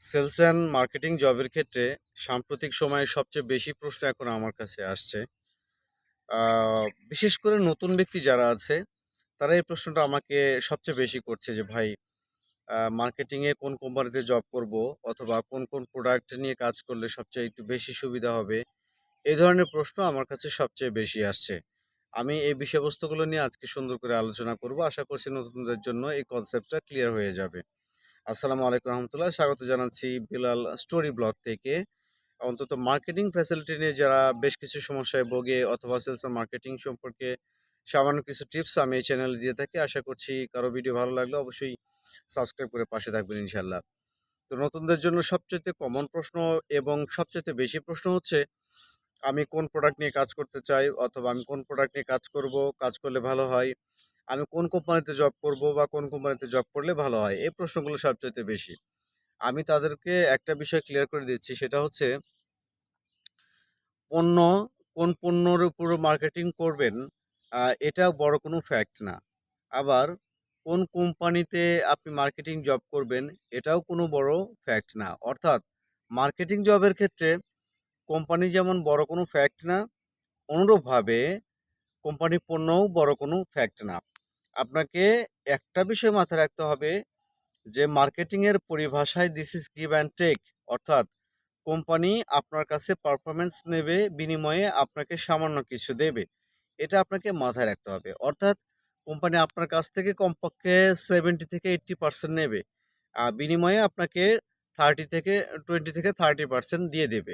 Sales and marketing জবের ক্ষেত্রে সাম্প্রতিক সময়ে সবচেয়ে বেশি প্রশ্ন এখন আমার কাছে আসছে। বিশেষ করে নতুন ব্যক্তি যারা আছে, তারা এই প্রশ্নটা আমাকে সবচেয়ে বেশি করছে যে, "ভাই, মার্কেটিংয়ে কোন কোম্পানিতে জব করব? অথবা কোন প্রোডাক্ট নিয়ে কাজ করলে সবচেয়ে একটু বেশি সুবিধা হবে?" এই ধরনের প্রশ্ন আমার কাছে সবচেয়ে বেশি আসছে। আমি এই বিষয়বস্তুগুলো নিয়ে আজকে সুন্দর করে আলোচনা করব। আশা করছি নতুনদের জন্য এই কনসেপ্টটা ক্লিয়ার হয়ে যাবে। আসসালামু আলাইকুম রহমতুল্লাহ। স্বাগত জানাচ্ছি বিলাল স্টোরি ব্লগ থেকে। অন্তত মার্কেটিং ফ্যাসিলিটি নিয়ে যারা বেশ কিছু সমস্যায় ভোগে অথবা সেলস এন্ড মার্কেটিং সম্পর্কে সামান্য কিছু টিপস আমি এই চ্যানেলে দিয়ে থাকি। আশা করছি কারো ভিডিও ভালো লাগলে অবশ্যই সাবস্ক্রাইব করে পাশে থাকবেন ইনশাআল্লাহ। তো নতুনদের জন্য সবচাইতে কমন প্রশ্ন এবং সবচাইতে বেশি প্রশ্ন হচ্ছে, আমি কোন প্রোডাক্ট নিয়ে কাজ করতে চাই অথবা আমি কোন প্রোডাক্ট নিয়ে কাজ করব, কাজ করলে ভালো হয়? আমি কোন কোম্পানিতে জব করব বা কোন কোম্পানিতে জব করলে ভালো হয়? এই প্রশ্নগুলো সবচাইতে বেশি। আমি তাদেরকে একটা বিষয় ক্লিয়ার করে দিচ্ছি, সেটা হচ্ছে পণ্য, কোন পণ্যর উপর মার্কেটিং করবেন, এটা বড় কোনো ফ্যাক্ট না। আবার কোন কোম্পানিতে আপনি মার্কেটিং জব করবেন, এটাও কোনো বড় ফ্যাক্ট না। অর্থাৎ মার্কেটিং জবের ক্ষেত্রে কোম্পানি যেমন বড় কোনো ফ্যাক্ট না, অনুরূপভাবে কোম্পানির পণ্যও বড় কোনো ফ্যাক্ট না। আপনাকে একটা বিষয় মাথায় রাখতে হবে যে মার্কেটিং এর পরিভাষায় this is give and take. অর্থাৎ কোম্পানি আপনার কাছে পারফরম্যান্স নেবে, বিনিময়ে আপনাকে সামান্য কিছু দেবে। এটা আপনাকে মাথায় রাখতে হবে। অর্থাৎ কোম্পানি আপনার কাছ থেকে কমপক্ষে 70 থেকে 80% নেবে। বিনিময়ে আপনাকে 30 থেকে 20 থেকে 30% দিয়ে দেবে।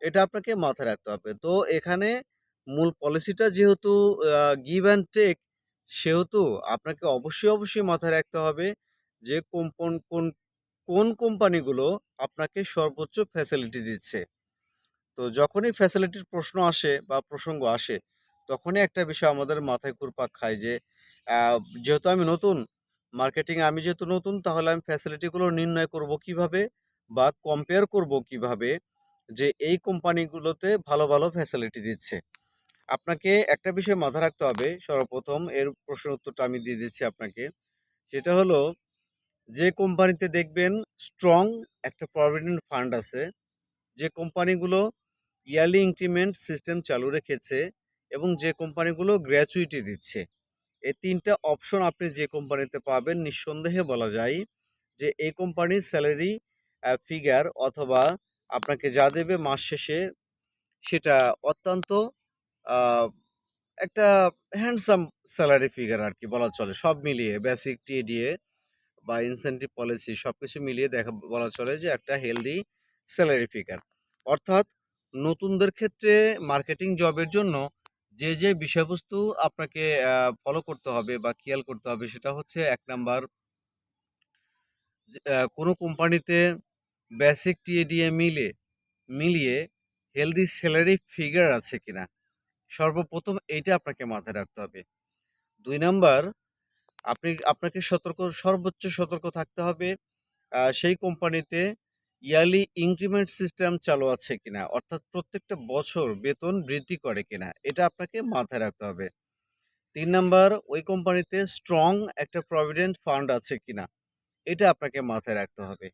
এটা আপনাকে মাথায় রাখতে হবে। তো এখানে মূল পলিসিটা যেহেতু গিভ অ্যান্ড টেক, সেহেতু আপনাকে অবশ্যই মাথায় রাখতে হবে যে কোন কোম্পানিগুলো আপনাকে সর্বোচ্চ ফ্যাসিলিটি দিচ্ছে। তো যখনই ফ্যাসিলিটির প্রশ্ন আসে বা প্রসঙ্গ আসে, তখনই একটা বিষয় আমাদের মাথায় ঘুরপাক খায় যে যেহেতু আমি নতুন, মার্কেটিংয়ে আমি যেহেতু নতুন, তাহলে আমি ফ্যাসিলিটিগুলো নির্ণয় করব কিভাবে বা কম্পেয়ার করব কিভাবে যে এই কোম্পানিগুলোতে ভালো ফ্যাসিলিটি দিচ্ছে। আপনাকে একটা বিষয় মাথায় রাখতে হবে সর্বপ্রথম, এর প্রশ্নের উত্তরটা আমি দিয়ে দিচ্ছি আপনাকে। সেটা হলো, যে কোম্পানিতে দেখবেন স্ট্রং একটা প্রভিডেন্ট ফান্ড আছে, যে কোম্পানিগুলো ইয়ারলি ইনক্রিমেন্ট সিস্টেম চালু রেখেছে এবং যে কোম্পানিগুলো গ্র্যাচুইটি দিচ্ছে, এই ৩টা অপশন আপনি যে কোম্পানিতে পাবেন, নিঃসন্দেহে বলা যায় যে এই কোম্পানির স্যালারি ফিগার অথবা আপনাকে যা দেবে মাস শেষে, সেটা অত্যন্ত আ একটা হ্যান্ডসাম স্যালারি ফিগার আরকি বলা চলে। সব মিলিয়ে বেসিক টিএডিএ বা ইনসেনটিভ পলিসি সবকিছু মিলিয়ে বলা চলে যে একটা হেলদি স্যালারি ফিগার। অর্থাৎ নতুনদের ক্ষেত্রে মার্কেটিং জবের জন্য যে বিষয়বস্তু আপনাকে ফলো করতে হবে বা খেয়াল করতে হবে, সেটা হচ্ছে ১ নাম্বার, যে কোনো কোম্পানিতে বেসিক টিএডিএ মিলিয়ে হেলদি স্যালারি ফিগার আছে কিনা। সর্বপ্রথম এইটা আপনাকে মাথায় রাখতে হবে। ২ নাম্বার, আপনাকে সর্বোচ্চ সতর্ক থাকতে হবে সেই কোম্পানিতে ইয়ারলি ইনক্রিমেন্ট সিস্টেম চালু আছে কিনা, অর্থাৎ প্রত্যেকটা বছর বেতন বৃদ্ধি করে কিনা, এটা আপনাকে মাথায় রাখতে হবে। ৩ নাম্বার, ওই কোম্পানিতে স্ট্রং একটা প্রভিডেন্ট ফান্ড আছে কিনা, এটা আপনাকে মাথায় রাখতে হবে।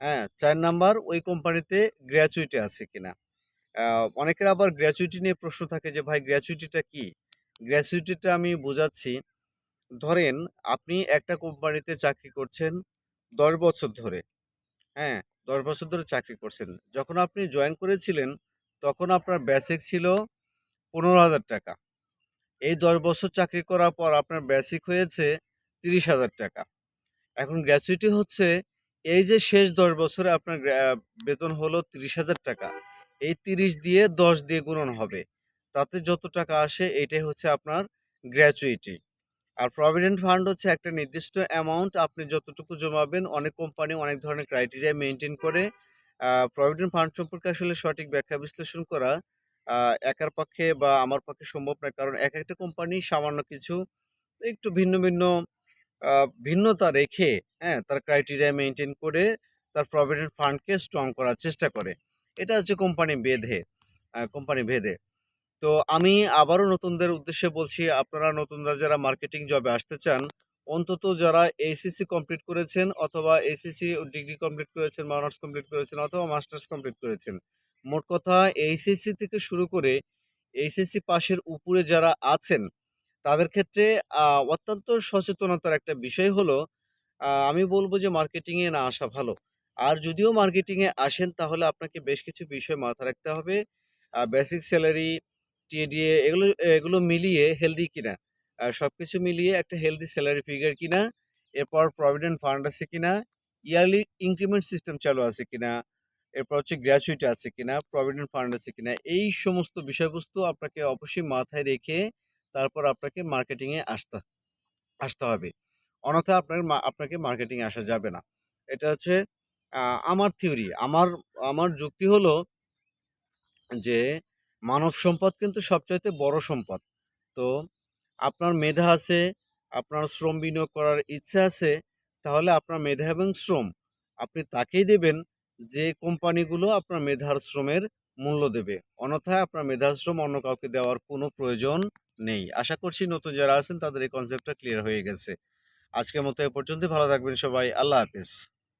হ্যাঁ, ৪ নাম্বার, ওই কোম্পানিতে গ্র্যাচুইটি আছে কিনা। অনেকের আবার গ্র্যাচুইটি নিয়ে প্রশ্ন থাকে যে, ভাই গ্র্যাচুইটিটা কি? গ্র্যাচুইটিটা আমি বোঝাচ্ছি। ধরেন আপনি একটা কোম্পানিতে চাকরি করছেন ১০ বছর ধরে। হ্যাঁ, ১০ বছর ধরে চাকরি করছেন। যখন আপনি জয়েন করেছিলেন, তখন আপনার বেসিক ছিল ৳১৫,০০০। এই ১০ বছর চাকরি করার পর আপনার বেসিক হয়েছে ৳৩০,০০০। এখন গ্র্যাচুইটি হচ্ছে, এই যে শেষ ১০ বছরে আপনার বেতন হলো ৳৩০,০০০। এই ৩০ দিয়ে ১০ দিয়ে গুণন হবে। তাতে যত টাকা আসে এটাই হচ্ছে আপনার গ্র্যাচুইটি। আর প্রভিডেন্ট ফান্ড হচ্ছে একটা নির্দিষ্ট অ্যামাউন্ট, আপনি যতটুকু জমাবেন। অনেক কোম্পানি অনেক ধরনের ক্রাইটেরিয়া মেইনটেইন করে। প্রভিডেন্ট ফান্ড সম্পর্কে আসলে সঠিক ব্যাখ্যা বিশ্লেষণ করা একার পক্ষে বা আমার পক্ষে সম্ভব নয়। কারণ একেকটা কোম্পানি সামান্য কিছু একটু ভিন্ন আ ভিন্নতা রেখে, হ্যাঁ, তার ক্রাইটেরিয়া মেইনটেইন করে তার প্রভিডেন্ট ফান্ডকে স্ট্রং করার চেষ্টা করে। এটা হচ্ছে কোম্পানি ভেদে। তো আমি আবারও নতুনদের উদ্দেশ্যে বলছি, আপনারা নতুনরা যারা মার্কেটিং জবে আসতে চান, অন্তত যারা এইচএসসি কমপ্লিট করেছেন অথবা এইচএসসি ডিগ্রি কমপ্লিট করেছেন বা অনার্স কমপ্লিট করেছেন অথবা মাস্টার্স কমপ্লিট করেছেন। মোট কথা এইচএসসি থেকে শুরু করে এইচএসসি পাশের উপরে যারা আছেন তাদের ক্ষেত্রে অত্যন্ত সচেতনতার একটা বিষয় হলো আমি বলব যে মার্কেটিংয়ে না আসা ভালো। আর যদিও মার্কেটিংয়ে আসেন তাহলে আপনাকে বেশ কিছু বিষয় মাথায় রাখতে হবে। বেসিক স্যালারি, টিএডিএ এগুলো মিলিয়ে হেলদি কিনা। সবকিছু মিলিয়ে একটা হেলদি স্যালারি ফিগার কিনা, এরপর প্রভিডেন্ট ফান্ড আছে কিনা, ইয়ারলি ইনক্রিমেন্ট সিস্টেম চালু আছে কিনা, এরপর হচ্ছে গ্র্যাচুইটি আছে কিনা, প্রভিডেন্ট ফান্ড আছে কিনা। এই সমস্ত বিষয়বস্তু আপনাকে অবশ্যই মাথায় রেখে তারপর আপনাকে মার্কেটিংয়ে আসতে হবে। অন্যথায় আপনাকে মার্কেটিংয়ে আসা যাবে না। এটা হচ্ছে আমার থিওরি। আমার যুক্তি হলো যে মানব সম্পদ কিন্তু সবচাইতে বড় সম্পদ। তো আপনার মেধা আছে, আপনার শ্রম বিনিয়োগ করার ইচ্ছা আছে, তাহলে আপনার মেধা এবং শ্রম আপনি তাকেই দেবেন যে কোম্পানিগুলো আপনার মেধার শ্রমের মূল্য দেবে। অন্যথায় আপনার মেধার শ্রম অন্য কাউকে দেওয়ার কোনো প্রয়োজন নেই। আশা করছি নতুন যারা আছেন তাদের এই কনসেপ্টটা ক্লিয়ার হয়ে গেছে। আজকের মতো এ পর্যন্তই। ভালো থাকবেন সবাই। আল্লাহ হাফেজ।